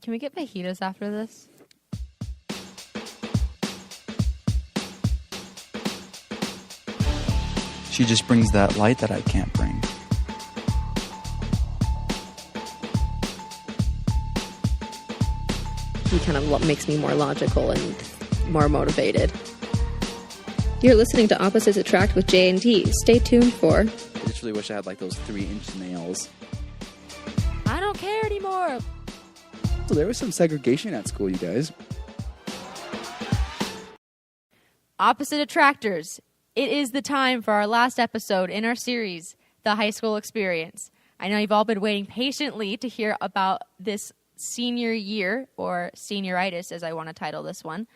Can we get fajitas after this? She just brings that light that I can't bring. He kind of makes me more logical and more motivated. You're listening to Opposites Attract with J&T. Stay tuned for... I just really wish I had like those 3-inch nails. I don't care anymore. So there was some segregation at school, you guys. Opposite Attractors. It is the time for our last episode in our series, The High School Experience. I know you've all been waiting patiently to hear about this senior year, or Senioritis, as I want to title this one.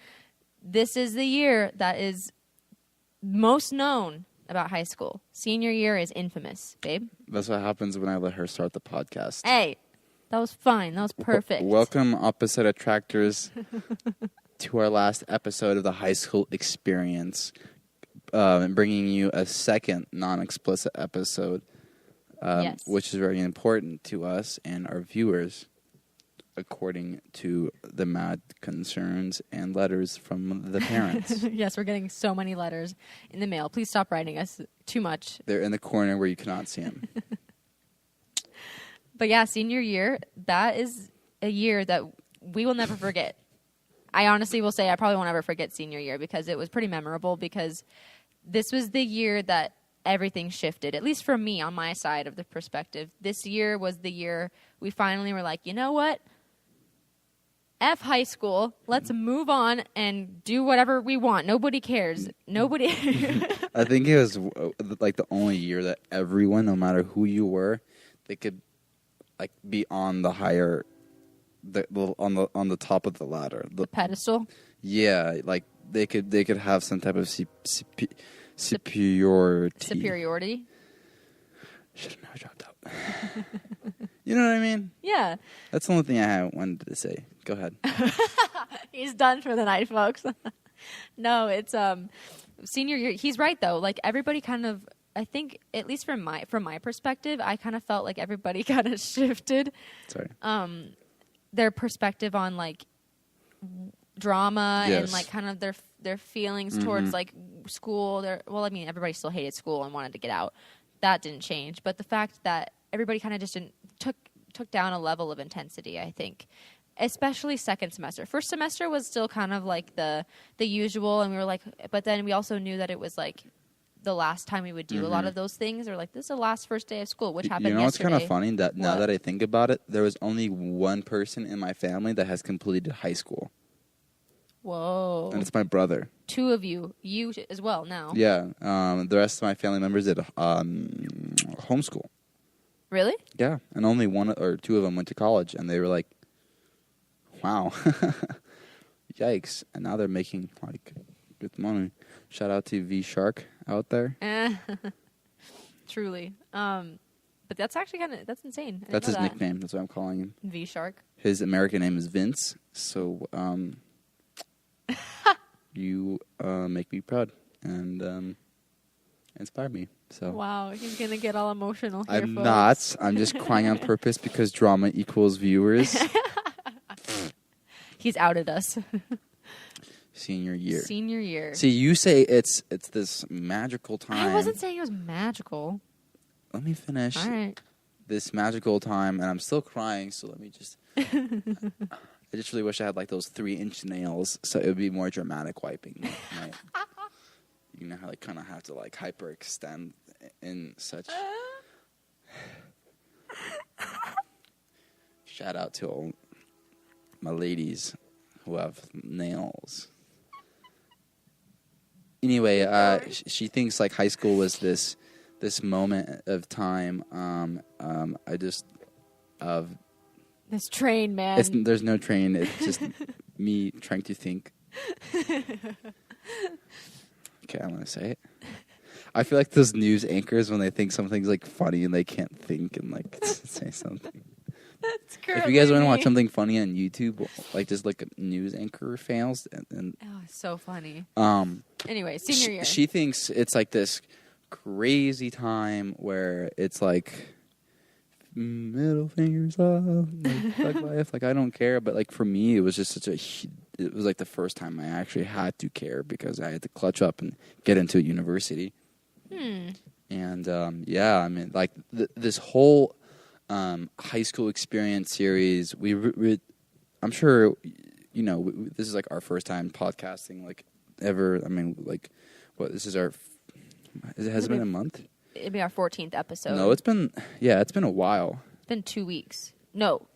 This is the year that is most known about high school. Senior year is infamous, babe. That's what happens when I let her start the podcast. Hey, that was fine. That was perfect. Welcome, Opposite Attractors, to our last episode of The High School Experience. And bringing you a second non-explicit episode, yes. Which is very important to us and our viewers, according to the mad concerns and letters from the parents. Yes, we're getting so many letters in the mail. Please stop writing us too much. They're in the corner where you cannot see them. But yeah, senior year, that is a year that we will never forget. I honestly will say I probably won't ever forget senior year because it was pretty memorable, because this was the year that everything shifted, at least for me on my side of the perspective. This year was the year we finally were like, you know what? F high school. Let's move on and do whatever we want. Nobody cares. Nobody. I think it was like the only year that everyone, no matter who you were, they could like be on the higher, on the top of the ladder, the pedestal. Yeah, like they could have some type of superiority. Superiority. Should have never dropped out. You know what I mean? Yeah. That's the only thing I wanted to say. Go ahead. He's done for the night, folks. No, it's senior year. He's right though. Like everybody kind of, I think, at least from my perspective, I kind of felt like everybody kind of shifted. Sorry. Their perspective on like drama, yes. and like kind of their feelings towards like school. I mean, everybody still hated school and wanted to get out. That didn't change, but the fact that everybody kind of just took down a level of intensity, I think, especially second semester. First semester was still kind of like the usual, and we were like, but then we also knew that it was like the last time we would do a lot of those things. Or like, this is the last first day of school, which happened yesterday. What's kind of funny? That now that I think about it, there was only one person in my family that has completed high school. Whoa. And it's my brother. 2 of you as well now. Yeah. The rest of my family members did homeschool. Really? Yeah. And only 1 or 2 of them went to college, and they were like, wow. Yikes. And now they're making like good money. Shout out to V Shark out there. Truly. But that's actually that's insane. That's his nickname. That's what I'm calling him. V Shark. His American name is Vince. So you make me proud and inspire me. So wow, he's gonna get all emotional here, I'm folks. not. I'm just crying on purpose because drama equals viewers. He's outed us. Senior year. Senior year. See, you say it's this magical time. I wasn't saying it was magical. Let me finish. All right. This magical time, and I'm still crying, so let me just... I just really wish I had like those 3-inch nails, so it would be more dramatic wiping. Right? You know how I kind of have to like hyperextend in such... Shout out to all my ladies who have nails. Anyway, she thinks like high school was this moment of time. I just this train, man. There's no train. It's just me trying to think. Okay, I'm gonna say it. I feel like those news anchors when they think something's like funny and they can't think and like say something. That's great. If you guys want to watch something funny on YouTube, like just like a news anchor fails, and oh, it's so funny. Anyway, senior year. She thinks it's like this crazy time where it's like middle fingers up, like, thug life. Like, I don't care. But, like, for me, it was just it was, like, the first time I actually had to care because I had to clutch up and get into a university. And, yeah, I mean, like, this whole high school experience series, I'm sure, you know, this is, like, our first time podcasting, like, ever. I mean, like, this is our... Has it been a month? It'd be our 14th episode. No, it's been a while. It's been 2 weeks. No,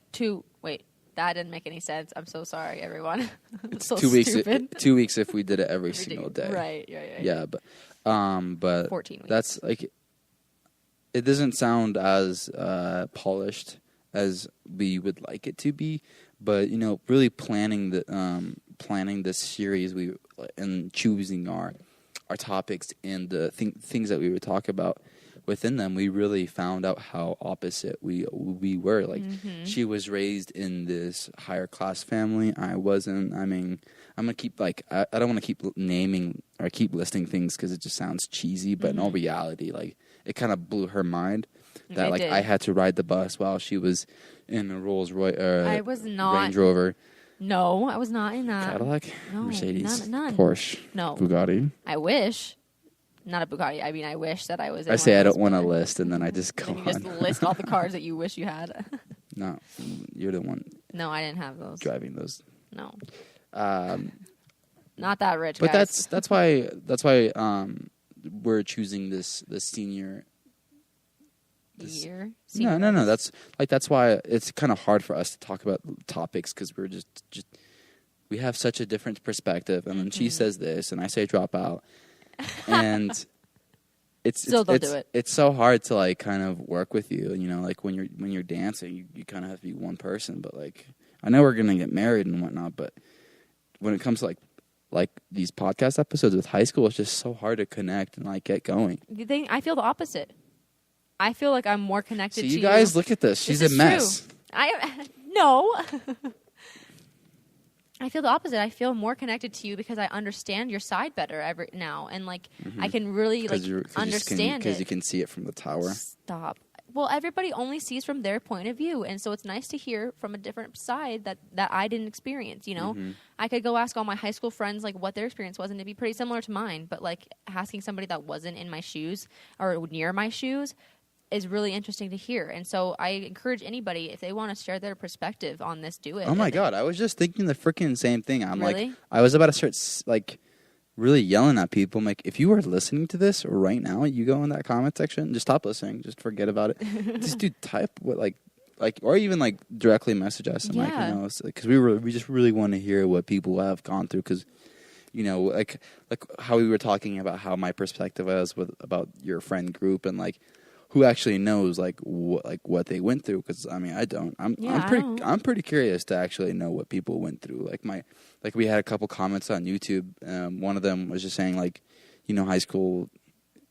wait, that didn't make any sense. I'm so sorry, everyone. It's so 2 weeks. Stupid. 2 weeks if we did it every single day. Right. Yeah, but 14 weeks. That's like, it doesn't sound as polished as we would like it to be. But, you know, really planning this series, and choosing our topics and the things that we would talk about within them, we really found out how opposite we were. Like, she was raised in this higher class family. I wasn't. I mean, I'm gonna keep, like, I don't want to keep naming or keep listing things because it just sounds cheesy. But in all reality, like, it kind of blew her mind that It like did. I had to ride the bus while she was in a Rolls Royce. I was not. Range Rover. No, I was not in that. Cadillac, No, Mercedes, none. Porsche, No. Bugatti. I wish. Not a Bugatti. I mean, I wish that I was in I say one I of don't those, want to but- list, and then I just go And you just on. list all the cars that you wish you had. No, you're the one No, I didn't have those. driving those. No, Um, not that rich. but guys. that's why we're choosing this senior. Year. No. That's why it's kind of hard for us to talk about topics because we're just we have such a different perspective. And then she says this, and I say drop out, and Still don't do it. It's so hard to, like, kind of work with you. You know, like when you're dancing, you kind of have to be one person. But, like, I know we're gonna get married and whatnot, but when it comes to like these podcast episodes with high school, it's just so hard to connect and, like, get going. I feel the opposite. I feel like I'm more connected So to you guys look at this. She's This a is mess. true. No. I feel the opposite. I feel more connected to you because I understand your side better now, and, like, I can really, like, understand because it. you can see it from the tower. Stop. Well, everybody only sees from their point of view, and so it's nice to hear from a different side that I didn't experience, you know? I could go ask all my high school friends, like, what their experience was, and it'd be pretty similar to mine, but, like, asking somebody that wasn't in my shoes or near my shoes is really interesting to hear. And so I encourage anybody, if they want to share their perspective on this, do it. Oh my And- God, I was just thinking the freaking same thing. I'm Really? like, I was about to start like really yelling at people. I'm like, if you are listening to this right now, you go in that comment section, just stop listening, just forget about it. Just do type what like, or even, like, directly message us. And, like, Yeah. you know, because we just really want to hear what people have gone through. Because, you know, like how we were talking about how my perspective was about your friend group and, like, who actually knows, like what they went through? Because, I mean, I don't. I don't. I'm pretty curious to actually know what people went through. Like we had a couple comments on YouTube. One of them was just saying, like, you know, high school,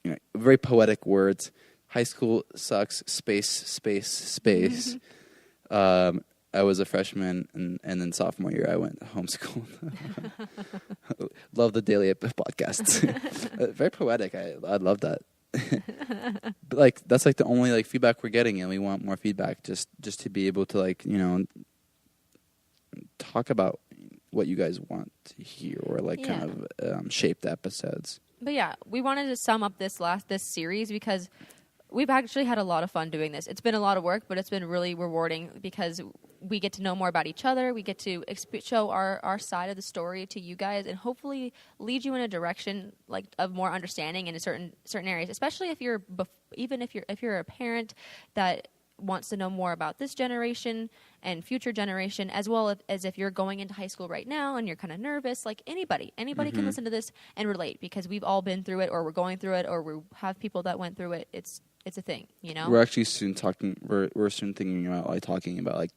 you know, very poetic words. High school sucks. Space. I was a freshman, and then sophomore year I went homeschooled. Love the daily podcasts. Very poetic. I love that. But, like, that's, like, the only, like, feedback we're getting, and we want more feedback just to be able to, like, you know, talk about what you guys want to hear, or, like, kind of shape the episodes. But yeah, we wanted to sum up this series because we've actually had a lot of fun doing this. It's been a lot of work, but it's been really rewarding because we get to know more about each other. We get to show our side of the story to you guys, and hopefully lead you in a direction, like, of more understanding in certain areas. Especially if you're if you're a parent that wants to know more about this generation and future generation, as well as if you're going into high school right now and you're kind of nervous. Like, anybody can listen to this and relate because we've all been through it, or we're going through it, or we have people that went through it. It's a thing, you know. We're actually soon we're soon thinking about, like, talking about, like,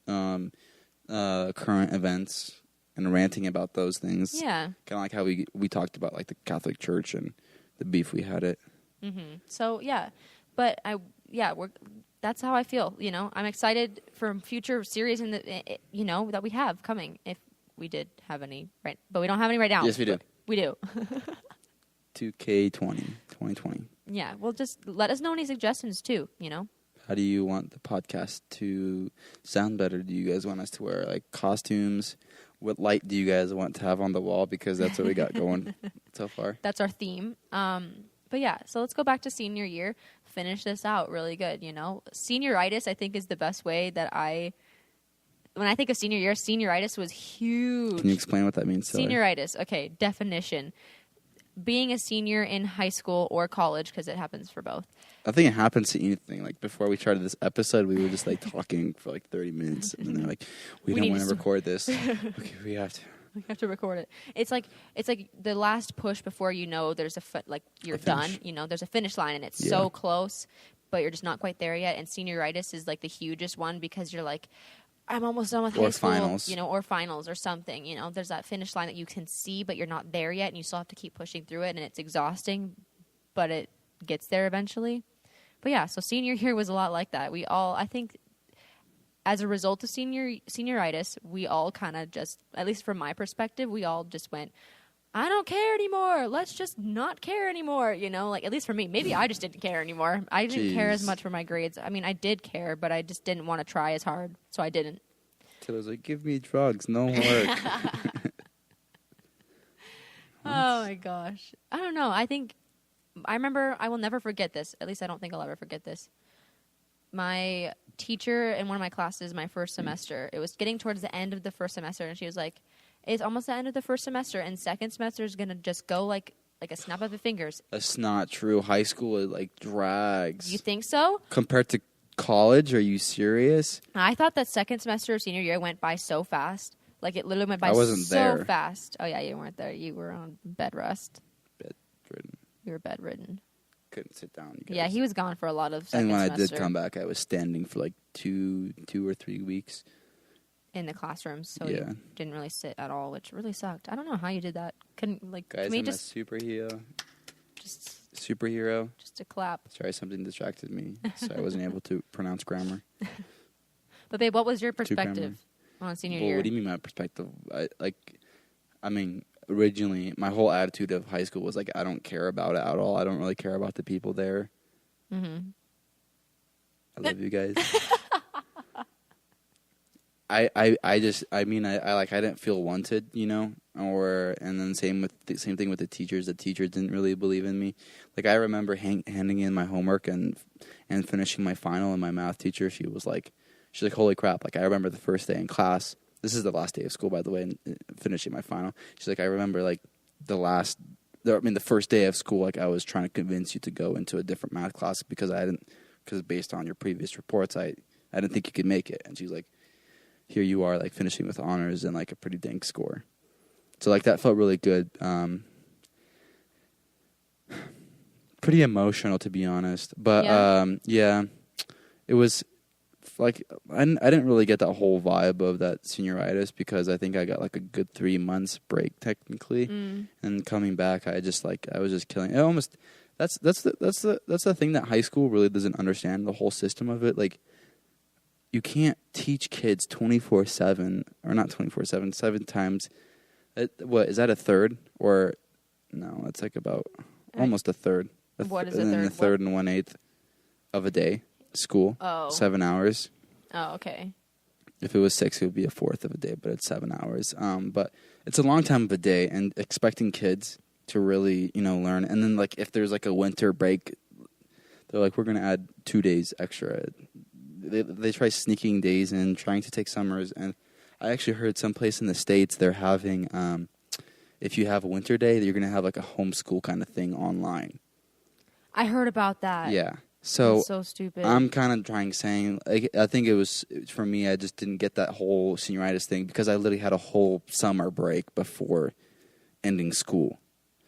current events and ranting about those things. Yeah. Kind of like how we talked about, like, the Catholic Church and the beef we had it. So yeah, but that's how I feel. You know, I'm excited for future series that we have coming. If we did have any, right? But we don't have any right now. Yes, we do. We do. 2K20. Yeah. Well, just let us know any suggestions too. You know. How do you want the podcast to sound better? Do you guys want us to wear like costumes? What light do you guys want to have on the wall? Because that's what we got going so far. That's our theme. But yeah, so let's go back to senior year. Finish this out really good, you know. Senioritis, I think, is the best way that when I think of senior year, senioritis was huge. Can you explain what that means? Senioritis, okay, definition. Being a senior in high school or college, because it happens for both. I think it happens to anything. Like before we started this episode, we were just like talking for like 30 minutes, and they're like, "We don't want to record this." Okay, we have to. We have to record it. It's like the last push before you know there's you're done. You know, there's a finish line, and it's so close, but you're just not quite there yet. And senioritis is like the hugest one because you're like, I'm almost done with high school, finals. you know, or finals or something. You know, there's that finish line that you can see, but you're not there yet, and you still have to keep pushing through it, and it's exhausting, but it gets there eventually. But yeah, so senior year was a lot like that. We all, I think, as a result of senioritis, we all kind of just, at least from my perspective, we all just went, I don't care anymore. Let's just not care anymore. You know, like at least for me, maybe I just didn't care anymore. I didn't care as much for my grades. I mean, I did care, but I just didn't want to try as hard, so I didn't. Taylor's like, give me drugs, no work. Oh my gosh. I don't know. I remember, I will never forget this. At least I don't think I'll ever forget this. My teacher in one of my classes, my first semester, it was getting towards the end of the first semester, and she was like, it's almost the end of the first semester, and second semester is going to just go like a snap of the fingers. That's not true. High school, it like drags. You think so? Compared to college, are you serious? I thought that second semester of senior year went by so fast. Like it literally went by I wasn't so there. fast. Oh yeah, you weren't there. You were on bed rest. Bedridden. You were bedridden. Couldn't sit down. You guys. Yeah, he was gone for a lot of second And when semester. I did come back, I was standing for like two or 3 weeks. In the classrooms, so Yeah. you didn't really sit at all, which really sucked. I don't know how you did that. Couldn't like Guys, can we I'm just a superhero. Superhero? Just a clap. Sorry, something distracted me, so I wasn't able to pronounce grammar. But babe, what was your perspective on senior year? What do you mean my perspective? Originally, my whole attitude of high school was like, I don't care about it at all. I don't really care about the people there. Mm-hmm. I love you guys. I didn't feel wanted, you know, and then same thing with the teachers. The teachers didn't really believe in me. Like I remember handing in my homework and finishing my final, and my math teacher, she's like, holy crap. Like I remember the first day in class. This is the last day of school, by the way, and finishing my final. She's like, I remember like the first day of school, like I was trying to convince you to go into a different math class because based on your previous reports, I didn't think you could make it. And she's like, here you are, like finishing with honors and like a pretty dang score. So like that felt really good. Pretty emotional, to be honest. But yeah, it was like I didn't really get that whole vibe of that senioritis because I think I got like a good 3 months break technically, and coming back I was just killing it. Almost that's the thing that high school really doesn't understand, the whole system of it. Like you can't teach kids 24/7 or not 24/7, 7 times. What is that, a third or no? It's like about almost a third. What is a third? And then a third and 1/8 of a day. School. 7 hours. Oh, okay. If it was 6, it would be a fourth of a day, but it's 7 hours. But it's a long time of a day, and expecting kids to really, learn. And then, like, if there's like a winter break, they're like, we're going to add 2 days extra. They try sneaking days in, trying to take summers. And I actually heard someplace in the States they're having, if you have a winter day, you're going to have like a homeschool kind of thing online. I heard about that. Yeah. So, that's so stupid. I'm kind of saying, like, I think it was, for me, I just didn't get that whole senioritis thing because I literally had a whole summer break before ending school.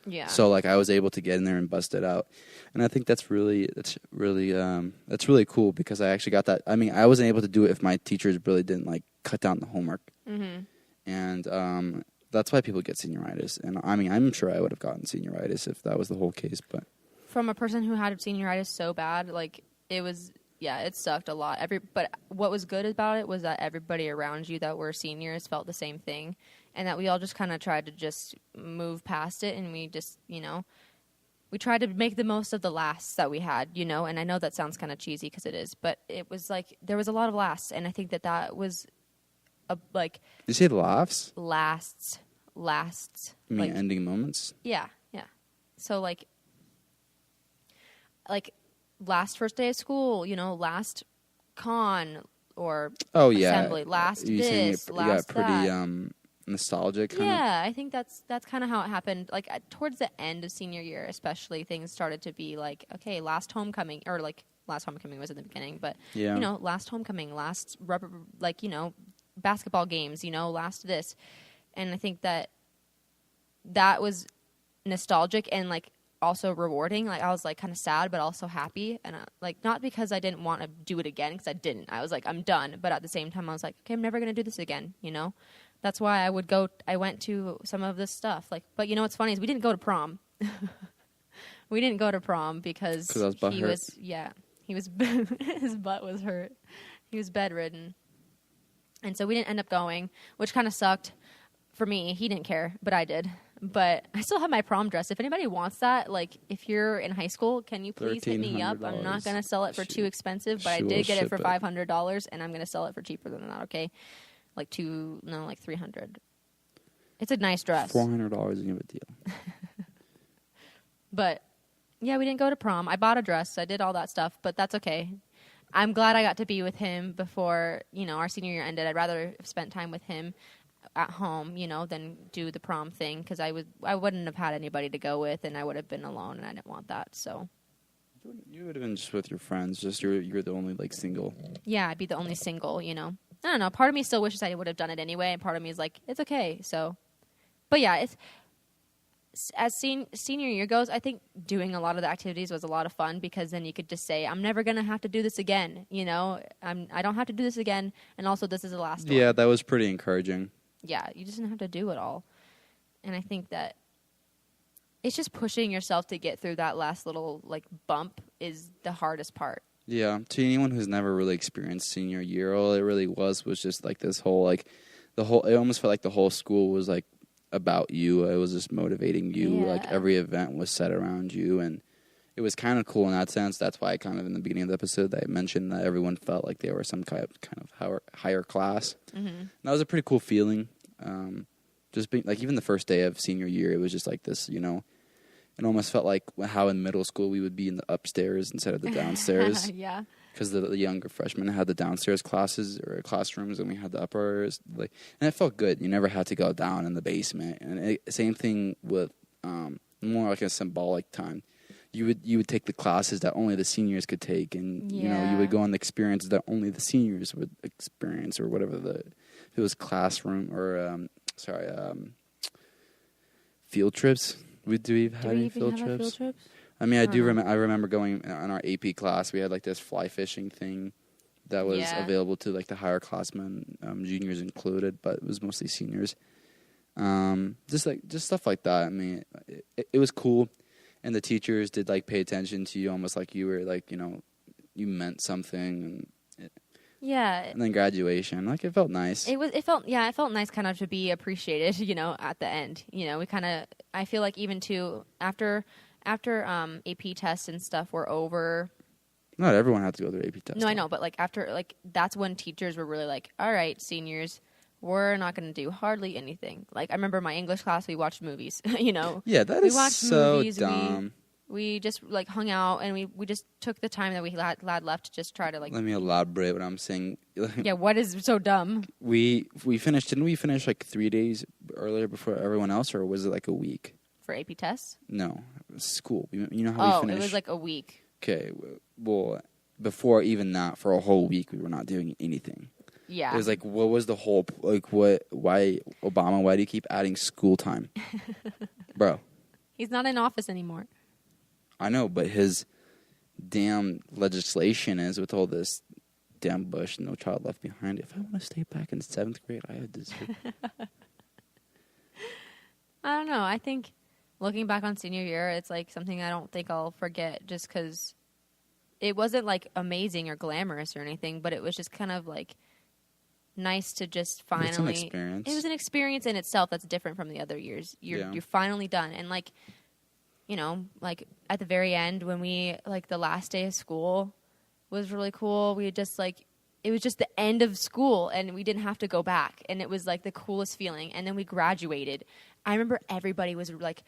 Yeah. So, like, I was able to get in there and bust it out. And I think that's really cool because I actually got that. I mean, I wasn't able to do it if my teachers really didn't, like, cut down the homework. Mm-hmm. And that's why people get senioritis. And, I mean, I'm sure I would have gotten senioritis if that was the whole case, but... From a person who had senioritis so bad, like, it sucked a lot. But what was good about it was that everybody around you that were seniors felt the same thing, and that we all just kind of tried to just move past it, and we just we tried to make the most of the lasts that we had, you know, and I know that sounds kind of cheesy because it is, but it was like there was a lot of lasts, and I think that was like. Did you say laughs? Lasts. You mean like, ending moments? Yeah. So like last first day of school, you know, last con or assembly, last you saying this, you last got pretty that. nostalgic kind of? Yeah, I think that's kind of how it happened. Like towards the end of senior year, especially, things started to be like, okay, last homecoming, or like last homecoming was in the beginning, but Yeah. you know, last homecoming, last rubber, like, you know, basketball games, you know, last this, and I think that was nostalgic and like also rewarding. Like I was like kind of sad, but also happy, and like not because I didn't want to do it again, because I didn't. I was like, I'm done, but at the same time, I was like, okay, I'm never gonna do this again, you know. That's why I went to some of this stuff. Like, but you know what's funny is we didn't go to prom. We didn't go to prom because I was butt he hurt. was, his butt was hurt. He was bedridden. And so we didn't end up going, which kind of sucked for me. He didn't care, but I did. But I still have my prom dress. If anybody wants that, like if you're in high school, can you please hit me up? I'm not going to sell it for too expensive, but I did get it for $500, and I'm going to sell it for cheaper than that, okay? Like $300. It's a nice dress. $400 is a good deal. But yeah, we didn't go to prom. I bought a dress. I did all that stuff, but that's okay. I'm glad I got to be with him before, you know, our senior year ended. I'd rather have spent time with him at home, you know, than do the prom thing, because I wouldn't have had anybody to go with, and I would have been alone, and I didn't want that. So you would have been just with your friends. Just you're the only like single. Yeah, I'd be the only single, you know. I don't know. Part of me still wishes I would have done it anyway, and part of me is like, it's okay. So, but yeah, as senior year goes, I think doing a lot of the activities was a lot of fun, because then you could just say, I'm never going to have to do this again. You know, I don't have to do this again. And also, this is the last one. Yeah, that was pretty encouraging. Yeah, you just didn't have to do it all. And I think that it's just pushing yourself to get through that last little like bump is the hardest part. Yeah, to anyone who's never really experienced senior year, all it really was just like this whole like it almost felt like the whole school was like about you. It was just motivating you. Yeah. Like every event was set around you, and it was kind of cool in that sense. That's why I kind of in the beginning of the episode I mentioned that everyone felt like they were some kind of higher class. Mm-hmm. And that was a pretty cool feeling. Just being like even the first day of senior year, it was just like this, you know. It almost felt like how in middle school we would be in the upstairs instead of the downstairs. Yeah. Because the younger freshmen had the downstairs classes or classrooms, and we had the uppers. And it felt good. You never had to go down in the basement. And same thing with more like a symbolic time. You would take the classes that only the seniors could take, and you know you would go on the experiences that only the seniors would experience, or whatever if it was classroom or field trips. Do we have any field trips? I mean, I remember going on our AP class. We had like this fly fishing thing that was available to like the higher classmen, juniors included, but it was mostly seniors. Just stuff like that. I mean, it was cool, and the teachers did like pay attention to you, almost like you were like, you know, you meant something. And then graduation, like it felt nice. It felt nice kind of to be appreciated, you know, at the end. You know, I feel like even too after AP tests and stuff were over. Not everyone had to go through AP tests. No, I know, but like after that's when teachers were really like, all right, seniors, we're not going to do hardly anything. Like I remember my English class, we watched movies, you know. Yeah, that is so dumb. We just like hung out, and we just took the time that we had left to just try to like. Let me elaborate what I'm saying. Yeah, what is so dumb? We finished. Didn't we finish like 3 days earlier before everyone else, or was it like a week? For AP tests? No, it was school. You know how we finished? It was like a week. Okay, well, before even that, for a whole week, we were not doing anything. Yeah. It was like, what was the whole, like, why, Obama, why do you keep adding school time? Bro. He's not in office anymore. I know, but his damn legislation is with all this damn Bush, no child left behind. If I want to stay back in 7th grade, I have this. I don't know. I think looking back on senior year, it's like something I don't think I'll forget, just because it wasn't like amazing or glamorous or anything, but it was just kind of like nice to just finally. It's an experience. It was an experience in itself that's different from the other years. You're finally done, and like like at the very end when we, like the last day of school was really cool. We just like, it was just the end of school and we didn't have to go back. And it was like the coolest feeling. And then we graduated. I remember everybody was like,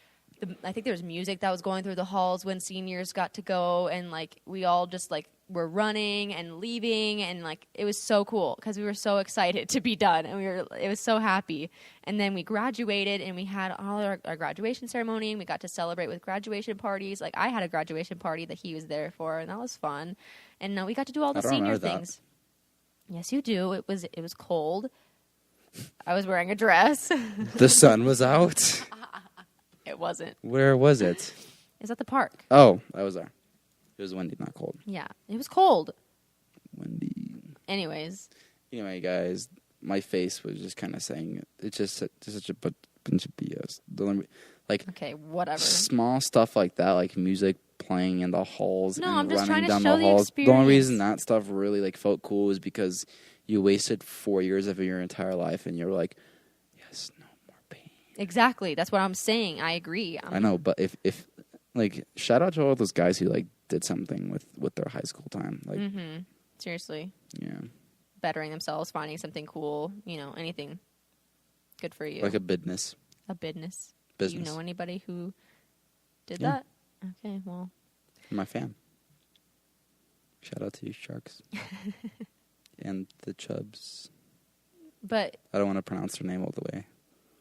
I think there was music that was going through the halls when seniors got to go. And like, we all just like were running and leaving. And like, it was so cool because we were so excited to be done. And it was so happy. And then we graduated and we had all our graduation ceremony and we got to celebrate with graduation parties. Like I had a graduation party that he was there for and that was fun. And we got to do all the senior things. Yes, you do. It was cold. I was wearing a dress. The sun was out. It wasn't. Where was it? It was at the park. Oh, I was there. It was windy, not cold. Yeah, it was cold. Windy. Anyways. Anyway, guys, my face was just kind of saying it's just such a bunch of BS. Okay, whatever. Small stuff like that, like music playing in the halls no, and I'm just running trying to down show the halls. The The only reason that stuff really like felt cool is because you wasted 4 years of your entire life, and you're like, yes, no more pain. Exactly, that's what I'm saying. I agree. I know, but if like, shout out to all those guys who like did something with their high school time, like, seriously, yeah, bettering themselves, finding something cool, anything. Good for you. like a business. A business. Business. Do you know anybody who did Yeah. that? Okay, well. My fam. Shout out to you, Sharks. And the Chubs. But I don't want to pronounce their name all the way.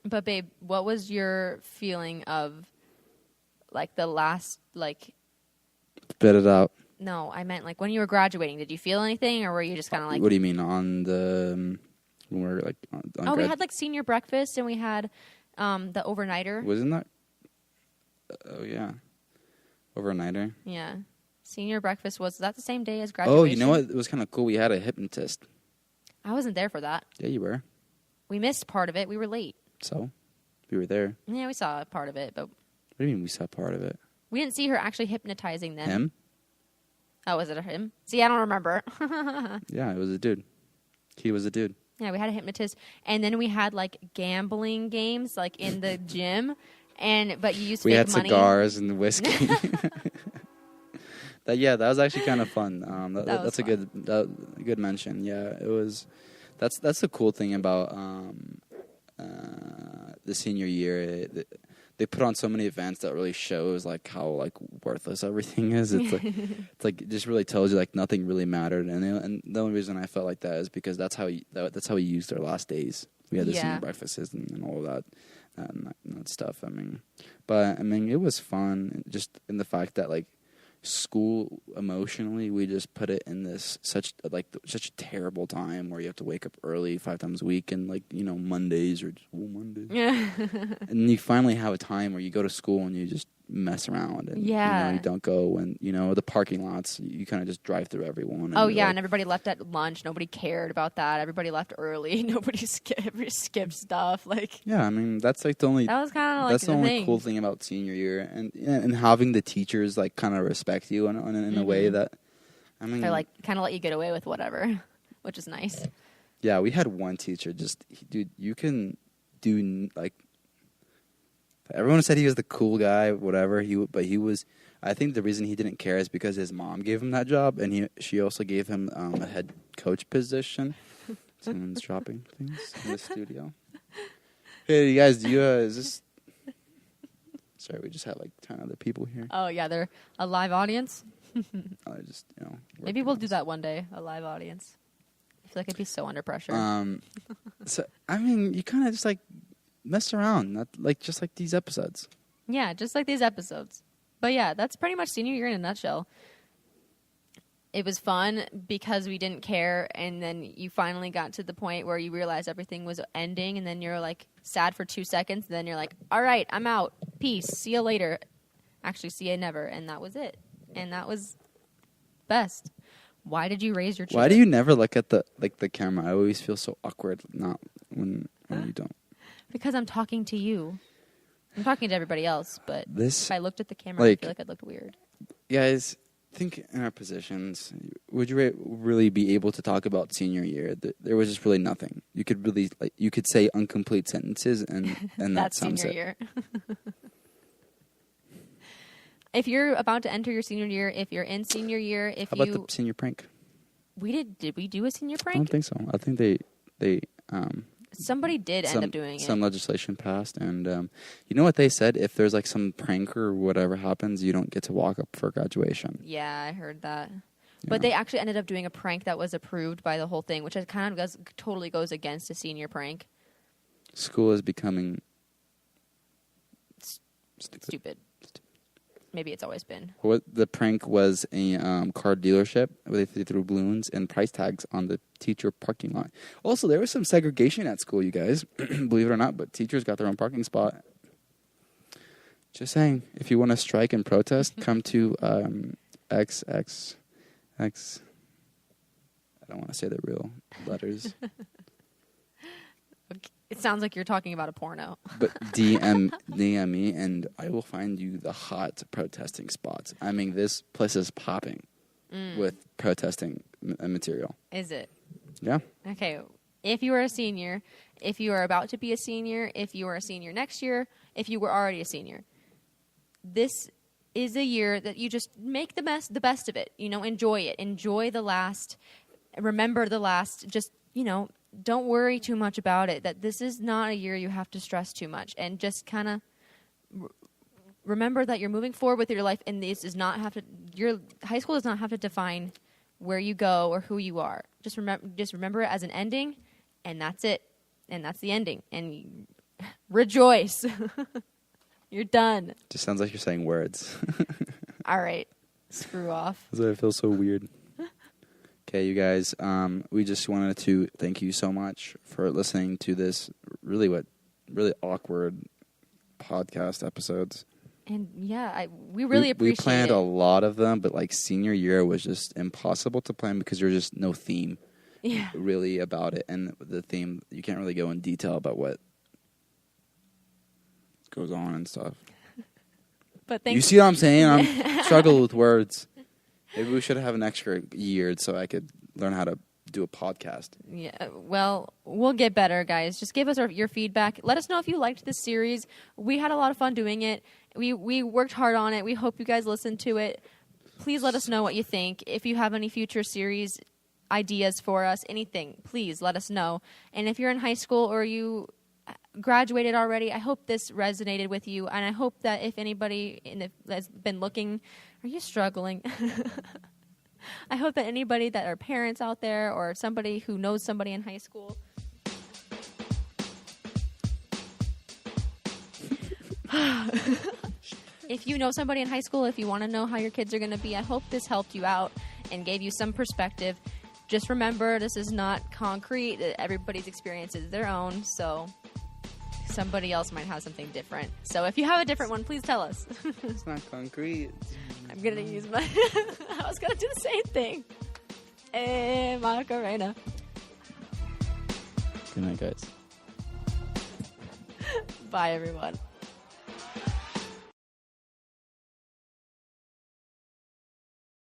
But babe, what was your feeling of like the last like? Spit it out. No, I meant like when you were graduating. Did you feel anything, or were you just kind of like? What do you mean on the? When we're like on we had like senior breakfast and we had the overnighter. Wasn't that? Oh yeah, overnighter. Yeah, senior breakfast was that the same day as graduation? Oh, you know what? It was kind of cool. We had a hypnotist. I wasn't there for that. Yeah, you were. We missed part of it. We were late. So, we were there. Yeah, we saw part of it, but. What do you mean we saw part of it? We didn't see her actually hypnotizing them. Him? Oh, was it him? See, I don't remember. Yeah, it was a dude. He was a dude. Yeah, we had a hypnotist, and then we had like gambling games, like in the gym, but you used we fake had money. cigars and whiskey. That was actually kind of fun. That's a good mention. Yeah, it was. That's the cool thing about the senior year. They put on so many events that really shows like how like worthless everything is. It's like it just really tells you like nothing really mattered. And the only reason I felt like that is because that's how we used our last days. We had the senior breakfasts and all of that and that stuff. But it was fun just in the fact that like school emotionally we just put it in this such a terrible time where you have to wake up early 5 times a week and Mondays or Mondays. Yeah. And you finally have a time where you go to school and you just mess around and you don't go and the parking lots you kind of just drive through everyone. And everybody left at lunch. Nobody cared about that. Everybody left early. Nobody skipped stuff. That's like the only that was kind of like that's the only cool thing about senior year and having the teachers like kind of respect you in a way that they're like kind of let you get away with whatever, which is nice. Yeah, we had one teacher dude, you can do like. Everyone said he was the cool guy, whatever. But he was. I think the reason he didn't care is because his mom gave him that job, and she also gave him a head coach position. Someone's dropping things in the studio. Hey, you guys, is this? Sorry, we just have like 10 other people here. Oh yeah, they're a live audience. I just maybe we'll do that one day, a live audience. I feel like I'd be so under pressure. So you kind of just like. Mess around, not like just like these episodes. Yeah, just like these episodes. But yeah, that's pretty much senior year in a nutshell. It was fun because we didn't care, and then you finally got to the point where you realized everything was ending, and then you're like sad for 2 seconds, and then you're like, all right, I'm out. Peace. See you later. Actually, see you never. And that was it. And that was best. Why did you raise your children? Why do you never look at the camera? I always feel so awkward not when you don't. Because I'm talking to you. I'm talking to everybody else, but if I looked at the camera, I feel like I'd look weird. Guys, think in our positions. Would you really be able to talk about senior year? There was just really nothing. You could really you could say incomplete sentences, and that that's sums senior it. Year. If you're about to enter your senior year, if you're in senior year, if How about the senior prank? did we do a senior I prank? don't think so. I think they Somebody did end up doing some it. legislation passed, and you know what they said? If there's like some prank or whatever happens, you don't get to walk up for graduation. Yeah, I heard that. Yeah. But they actually ended up doing a prank that was approved by the whole thing, which kind of totally goes against a senior prank. School is becoming Stupid. Maybe it's always been. What the prank was a car dealership where they threw balloons and price tags on the teacher parking lot. Also, there was some segregation at school, you guys, believe it or not, but teachers got their own parking spot. Just saying, if you want to strike and protest, come to XXX. I don't want to say the real letters. It sounds like you're talking about a porno. But DM me, and I will find you the hot protesting spots. I mean, this place is popping with protesting material. Is it? Yeah. Okay. If you are a senior, if you are about to be a senior, if you are a senior next year, if you were already a senior, this is a year that you just make the best of it. You know, enjoy it. Enjoy the last. Remember the last. Just, you know, don't worry too much about it. That this is not a year you have to stress too much, and just kind of remember that you're moving forward with your life, and this does not have to. Your high school does not have to define where you go or who you are. Just remember it as an ending, and that's it, and that's the ending, and rejoice. You're done. Just sounds like you're saying words. All right, screw off. That's why I feel so weird. Okay, you guys, we just wanted to thank you so much for listening to this really awkward podcast episodes. And yeah, we really appreciate it. We planned a lot of them, but like senior year was just impossible to plan because there's just no theme really about it. And the theme, you can't really go in detail about what goes on and stuff. But you see what I'm saying? I'm struggling with words. Maybe we should have an extra year so I could learn how to do a podcast. Yeah, well, we'll get better, guys. Just give us your feedback. Let us know if you liked this series. We had a lot of fun doing it. We worked hard on it. We hope you guys listened to it. Please let us know what you think. If you have any future series ideas for us, anything, please let us know. And if you're in high school or you graduated already, I hope this resonated with you. And I hope that if anybody that's been looking, are you struggling? I hope that anybody that are parents out there or somebody who knows somebody in high school. If you know somebody in high school, if you want to know how your kids are going to be, I hope this helped you out and gave you some perspective. Just remember, this is not concrete. Everybody's experience is their own, so somebody else might have something different. So if you have a different one, please tell us. It's not concrete. I'm going to use my... I was going to do the same thing. Macarena. Good night, guys. Bye, everyone.